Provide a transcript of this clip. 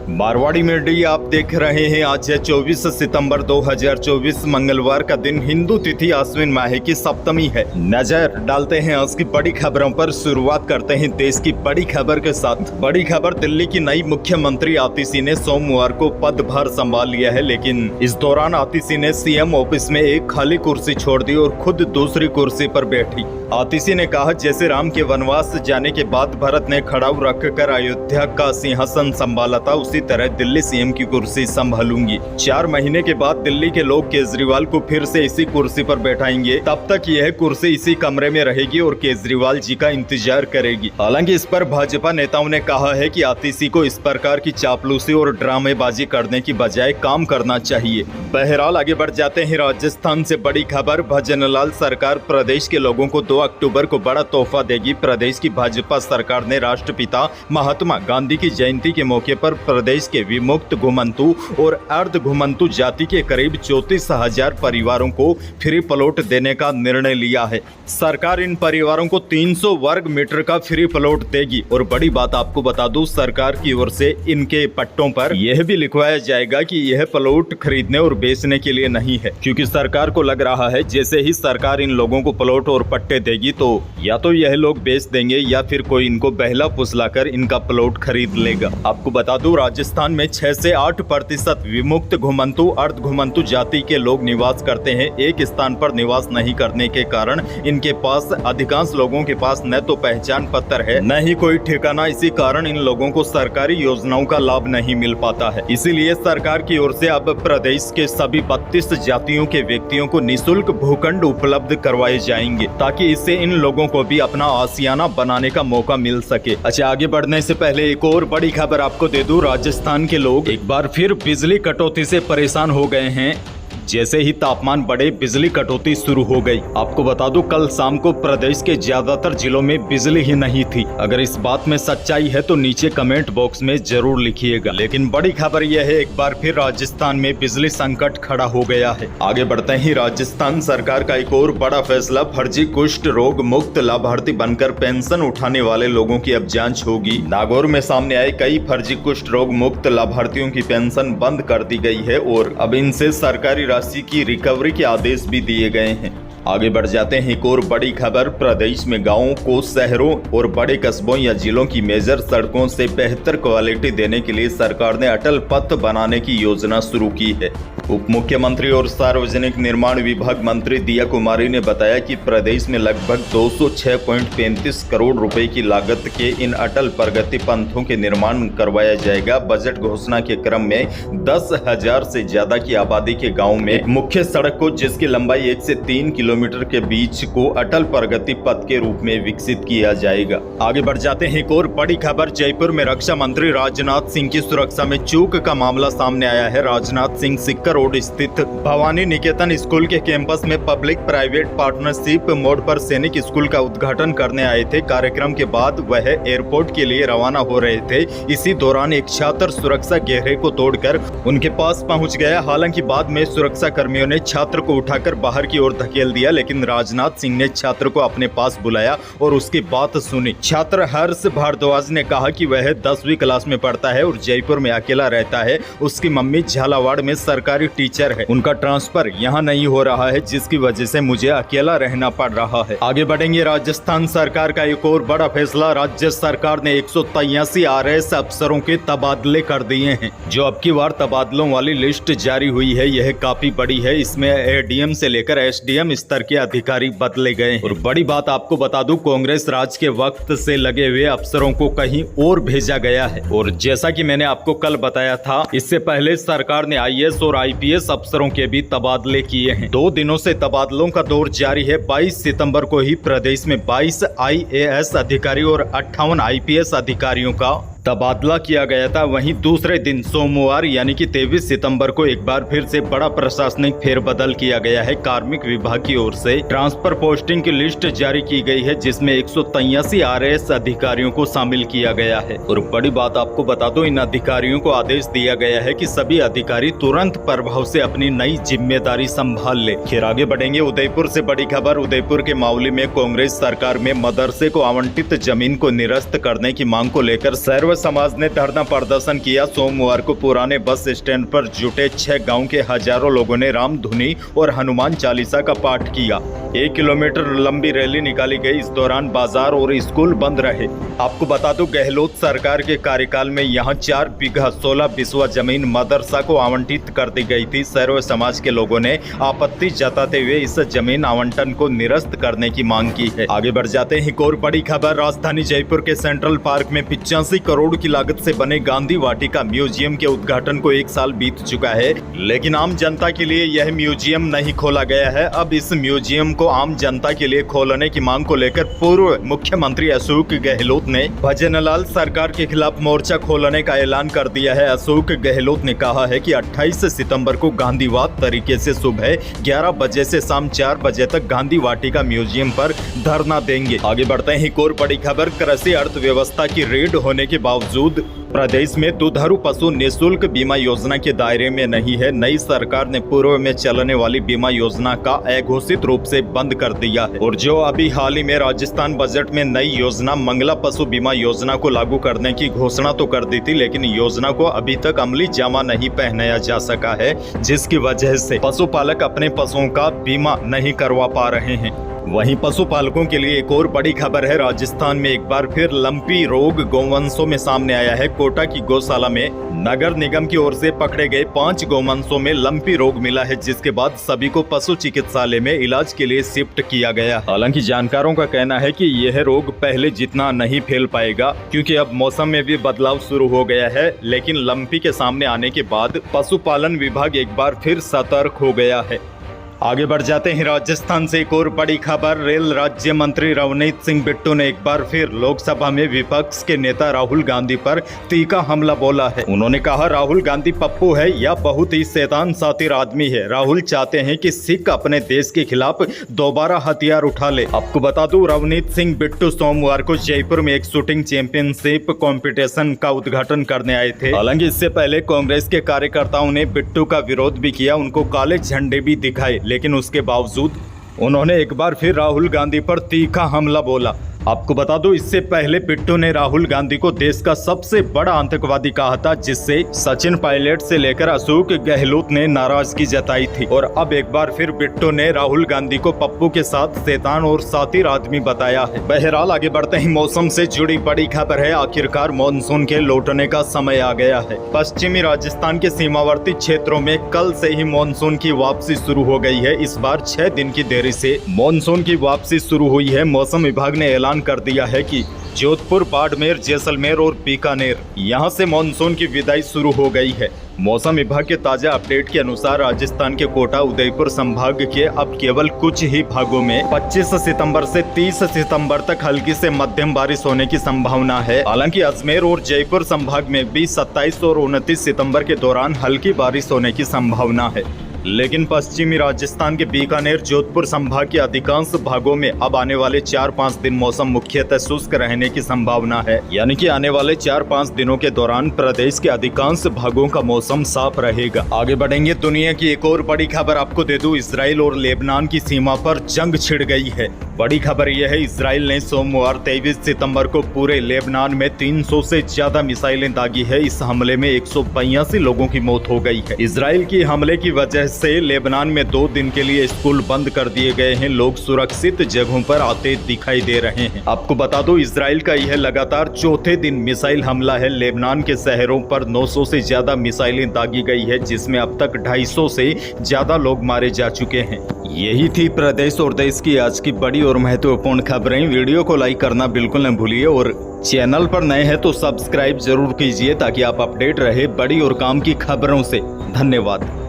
Marwari media आप देख रहे हैं। आज है 24 सितंबर 2024 मंगलवार का दिन। हिंदू तिथि आश्विन माह की सप्तमी है। नजर डालते हैं आज की बड़ी खबरों पर। शुरुआत करते हैं देश की बड़ी खबर के साथ। बड़ी खबर, दिल्ली की नई मुख्यमंत्री आतिशी ने सोमवार को पदभार संभाल लिया है, लेकिन इस दौरान आतिशी ने सीएम ऑफिस में एक खाली कुर्सी छोड़ दी और खुद दूसरी कुर्सी पर बैठी। आतिशी ने कहा, जैसे राम के वनवास जाने के बाद भरत ने खड़ाऊ रखकर अयोध्या का सिंहासन संभाला था, उसी तरह दिल्ली सीएम की कुर्सी संभालूंगी। 4 महीने के बाद दिल्ली के लोग केजरीवाल को फिर से इसी कुर्सी पर बैठाएंगे। तब तक यह कुर्सी इसी कमरे में रहेगी और केजरीवाल जी का इंतजार करेगी। हालांकि इस पर भाजपा नेताओं ने कहा है कि आतिशी को इस प्रकार की चापलूसी और ड्रामेबाजी करने की बजाय काम करना चाहिए। बहरहाल आगे बढ़ जाते हैं। राजस्थान से बड़ी खबर, भजनलाल सरकार प्रदेश के लोगों को 2 अक्टूबर को बड़ा तोहफा देगी। प्रदेश की भाजपा सरकार ने राष्ट्रपिता महात्मा गांधी की जयंती के मौके पर प्रदेश के विमुक्त घुमंतु और अर्ध घुमंतु जाति के करीब 34,000 परिवारों को फ्री प्लॉट देने का निर्णय लिया है। सरकार इन परिवारों को 300 वर्ग मीटर का फ्री प्लॉट देगी। और बड़ी बात आपको बता दूं, सरकार की ओर से इनके पट्टों पर यह भी लिखवाया जाएगा कि यह प्लॉट खरीदने और बेचने के लिए नहीं है, क्योंकि सरकार को लग रहा है जैसे ही सरकार इन लोगों को प्लॉट और पट्टे देगी तो या तो यह लोग बेच देंगे या फिर कोई इनको बहला फुसलाकर इनका प्लॉट खरीद लेगा। आपको बता दूं, राजस्थान में 6 से 8% विमुक्त घुमंतु अर्ध घुमंतु जाति के लोग निवास करते हैं। एक स्थान पर निवास नहीं करने के कारण इनके पास, अधिकांश लोगों के पास न तो पहचान पत्र है, न ही कोई ठिकाना। इसी कारण इन लोगों को सरकारी योजनाओं का लाभ नहीं मिल पाता है। इसीलिए सरकार की ओर से अब प्रदेश के सभी 32 जातियों के व्यक्तियों को निःशुल्क भूखंड उपलब्ध करवाए जाएंगे, ताकि इससे इन लोगों को भी अपना आशियाना बनाने का मौका मिल सके। अच्छा, आगे बढ़ने से पहले एक और बड़ी खबर आपको दे दूं। राजस्थान के लोग एक बार फिर बिजली कटौती से परेशान हो गए हैं। जैसे ही तापमान बढ़े, बिजली कटौती शुरू हो गई। आपको बता दूं, कल शाम को प्रदेश के ज्यादातर जिलों में बिजली ही नहीं थी। अगर इस बात में सच्चाई है तो नीचे कमेंट बॉक्स में जरूर लिखिएगा। लेकिन बड़ी खबर यह है, एक बार फिर राजस्थान में बिजली संकट खड़ा हो गया है। आगे बढ़ते ही, राजस्थान सरकार का एक और बड़ा फैसला, फर्जी कुष्ठ रोग मुक्त लाभार्थी बनकर पेंशन उठाने वाले लोगों की अब जांच होगी। नागौर में सामने आए कई फर्जी कुष्ठ रोग मुक्त लाभार्थियों की पेंशन बंद कर दी गई है और अब इनसे सरकारी राशि की रिकवरी के आदेश भी दिए गए हैं। आगे बढ़ जाते हैं। एक और बड़ी खबर, प्रदेश में गांवों को शहरों और बड़े कस्बों या जिलों की मेजर सड़कों से बेहतर क्वालिटी देने के लिए सरकार ने अटल पथ बनाने की योजना शुरू की है। उप मुख्यमंत्री और सार्वजनिक निर्माण विभाग मंत्री दिया कुमारी ने बताया कि प्रदेश में लगभग 206.35 करोड़ रुपए की लागत के इन अटल प्रगति पंथों के निर्माण करवाया जाएगा। बजट घोषणा के क्रम में 10,000 से ज्यादा की आबादी के गाँव में मुख्य सड़क को, जिसकी लंबाई 1 से 3 किलोमीटर के बीच को अटल प्रगति पथ के रूप में विकसित किया जाएगा। आगे बढ़ जाते हैं। एक और बड़ी खबर, जयपुर में रक्षा मंत्री राजनाथ सिंह की सुरक्षा में चूक का मामला सामने आया है। राजनाथ सिंह सिक्कर रोड स्थित भवानी निकेतन स्कूल के कैंपस में पब्लिक प्राइवेट पार्टनरशिप मोड पर सैनिक स्कूल का उद्घाटन करने आए थे। कार्यक्रम के बाद वह एयरपोर्ट के लिए रवाना हो रहे थे। इसी दौरान एक छात्र सुरक्षा घेरे को तोड़कर उनके पास पहुंच गया। हालांकि बाद में सुरक्षा कर्मियों ने छात्र को उठाकर बाहर की ओर धकेल दिया, लेकिन राजनाथ सिंह ने छात्र को अपने पास बुलाया और उसकी बात सुनी। छात्र हर्ष भारद्वाज ने कहा कि वह 10वीं क्लास में पढ़ता है और जयपुर में अकेला रहता है। उसकी मम्मी झालावाड़ में सरकारी टीचर है। उनका ट्रांसफर यहाँ नहीं हो रहा है, जिसकी वजह से मुझे अकेला रहना पड़ रहा है। आगे बढ़ेंगे। राजस्थान सरकार का एक और बड़ा फैसला, राज्य सरकार ने 183 RAS अफसरों के तबादले कर दिए हैं। जो अब की बार तबादलों वाली लिस्ट जारी हुई है, यह काफी बड़ी है। इसमें ADM से लेकर SDM स्तर के अधिकारी बदले गए। और बड़ी बात आपको बता दूं, कांग्रेस राज के वक्त से लगे हुए अफसरों को कहीं और भेजा गया है। और जैसा कि मैंने आपको कल बताया था, इससे पहले सरकार ने IAS और IPS अफसरों के भी तबादले किए हैं। 2 दिनों से तबादलों का दौर जारी है। 22 सितंबर को ही प्रदेश में 22 IAS अधिकारी और 58 IPS अधिकारियों का तबादला किया गया था। वहीं दूसरे दिन सोमवार यानी कि 23 सितंबर को एक बार फिर से बड़ा प्रशासनिक फेरबदल किया गया है। कार्मिक विभाग की ओर से ट्रांसफर पोस्टिंग की लिस्ट जारी की गई है, जिसमें 183 RAS अधिकारियों को शामिल किया गया है। और बड़ी बात आपको बता दो, इन अधिकारियों को आदेश दिया गया है कि सभी अधिकारी तुरंत प्रभाव से अपनी नई जिम्मेदारी संभाल ले। फिर आगे बढ़ेंगे। उदयपुर से बड़ी खबर, उदयपुर के मामले में कांग्रेस सरकार में मदरसे को आवंटित जमीन को निरस्त करने की मांग को लेकर सर्व समाज ने धरना प्रदर्शन किया। सोमवार को पुराने बस स्टैंड पर जुटे 6 गांव के हजारों लोगों ने रामधुनी और हनुमान चालीसा का पाठ किया। 1 किलोमीटर लंबी रैली निकाली गई। इस दौरान बाजार और स्कूल बंद रहे। आपको बता दूं, गहलोत सरकार के कार्यकाल में यहां 4 बीघा 16 बिस्वा जमीन मदरसा को आवंटित कर दी गई थी। सर्व समाज के लोगों ने आपत्ति जताते हुए इस जमीन आवंटन को निरस्त करने की मांग की है। आगे बढ़ जाते हैं। एक और बड़ी खबर, राजधानी जयपुर के सेंट्रल पार्क में 85 करोड़ की लागत से बने गांधी वाटिका म्यूजियम के उद्घाटन को 1 साल बीत चुका है, लेकिन आम जनता के लिए यह म्यूजियम नहीं खोला गया है। अब इस म्यूजियम को आम जनता के लिए खोलने की मांग को लेकर पूर्व मुख्यमंत्री अशोक गहलोत ने भजनलाल सरकार के खिलाफ मोर्चा खोलने का ऐलान कर दिया है। अशोक गहलोत ने कहा है कि 28 सितंबर को गांधीवाद तरीके से सुबह 11 बजे से शाम 4 बजे तक गांधी वाटिका म्यूजियम पर धरना देंगे। आगे बढ़ते हैं। एक और बड़ी खबर, कृषि अर्थव्यवस्था की रीढ़ होने के बावजूद प्रदेश में दुधारू पशु निःशुल्क बीमा योजना के दायरे में नहीं है। नई सरकार ने पूर्व में चलने वाली बीमा योजना का अघोषित रूप से बंद कर दिया है और जो अभी हाल ही में राजस्थान बजट में नई योजना मंगला पशु बीमा योजना को लागू करने की घोषणा तो कर दी थी, लेकिन योजना को अभी तक अमली जामा नहीं पहनाया जा सका है, जिसकी वजह से पशुपालक अपने पशुओं का बीमा नहीं करवा पा रहे हैं। वहीं पशुपालकों के लिए एक और बड़ी खबर है। राजस्थान में एक बार फिर लंपी रोग गौवंशों में सामने आया है। कोटा की गौशाला में नगर निगम की ओर से पकड़े गए 5 गौवंशों में लंपी रोग मिला है, जिसके बाद सभी को पशु चिकित्सालय में इलाज के लिए शिफ्ट किया गया। हालांकि जानकारों का कहना है कि यह रोग पहले जितना नहीं फैल पाएगा, क्योंकि अब मौसम में भी बदलाव शुरू हो गया है। लेकिन लंपी के सामने आने के बाद पशुपालन विभाग एक बार फिर सतर्क हो गया है। आगे बढ़ जाते हैं। राजस्थान से एक और बड़ी खबर, रेल राज्य मंत्री रवनीत सिंह बिट्टू ने एक बार फिर लोकसभा में विपक्ष के नेता राहुल गांधी पर तीखा हमला बोला है। उन्होंने कहा, राहुल गांधी पप्पू है या बहुत ही शैतान शातिर आदमी है। राहुल चाहते हैं कि सिख अपने देश के खिलाफ दोबारा हथियार उठा ले। आपको बता दूं, रवनीत सिंह बिट्टू सोमवार को जयपुर में एक शूटिंग चैंपियनशिप कंपटीशन का उद्घाटन करने आए थे। हालांकि इससे पहले कांग्रेस के कार्यकर्ताओं ने बिट्टू का विरोध भी किया, उनको काले झंडे भी दिखाए, लेकिन उसके बावजूद उन्होंने एक बार फिर राहुल गांधी पर तीखा हमला बोला। आपको बता दूं, इससे पहले बिट्टू ने राहुल गांधी को देश का सबसे बड़ा आतंकवादी कहा था, जिससे सचिन पायलट से लेकर अशोक गहलोत ने नाराजगी जताई थी। और अब एक बार फिर बिट्टू ने राहुल गांधी को पप्पू के साथ शैतान और शातिर आदमी बताया है। बहरहाल आगे बढ़ते ही मौसम से जुड़ी बड़ी खबर है। आखिरकार मानसून के लौटने का समय आ गया है। पश्चिमी राजस्थान के सीमावर्ती क्षेत्रों में कल से ही मानसून की वापसी शुरू हो गई है। इस बार 6 दिन की देरी से मानसून की वापसी शुरू हुई है। मौसम विभाग ने ऐलान कर दिया है कि जोधपुर, बाड़मेर, जैसलमेर और बीकानेर यहां से मानसून की विदाई शुरू हो गई है। मौसम विभाग के ताजा अपडेट के अनुसार राजस्थान के कोटा, उदयपुर संभाग के अब केवल कुछ ही भागों में 25 सितंबर से 30 सितंबर तक हल्की से मध्यम बारिश होने की संभावना है। हालांकि अजमेर और जयपुर संभाग में भी 27 और 29 सितंबर के दौरान हल्की बारिश होने की संभावना है। लेकिन पश्चिमी राजस्थान के बीकानेर, जोधपुर संभाग के अधिकांश भागों में अब आने वाले 4-5 दिन मौसम मुख्यतः शुष्क रहने की संभावना है। यानी कि आने वाले 4-5 दिनों के दौरान प्रदेश के अधिकांश भागों का मौसम साफ रहेगा। आगे बढ़ेंगे। दुनिया की एक और बड़ी खबर आपको दे दूं, इजराइल और लेबनान की सीमा पर जंग छिड़ गई है। बड़ी खबर यह है, इजराइल ने सोमवार 23 सितंबर को पूरे लेबनान में 300 से ज्यादा मिसाइलें दागी है। इस हमले में 182 लोगों की मौत हो गई है। इजराइल की हमले की वजह से लेबनान में 2 दिन के लिए स्कूल बंद कर दिए गए हैं। लोग सुरक्षित जगहों पर आते दिखाई दे रहे हैं। आपको बता दो, इजराइल का यह लगातार 4थे दिन मिसाइल हमला है। लेबनान के शहरों पर 900 से ज्यादा मिसाइलें दागी गई है, जिसमें अब तक 250 से ज्यादा लोग मारे जा चुके हैं। यही थी प्रदेश और देश की आज की बड़ी और महत्वपूर्ण खबरें। वीडियो को लाइक करना बिल्कुल न भूलिए और चैनल पर नए हैं तो सब्सक्राइब जरूर कीजिए, ताकि आप अपडेट रहे बड़ी और काम की खबरों से। धन्यवाद।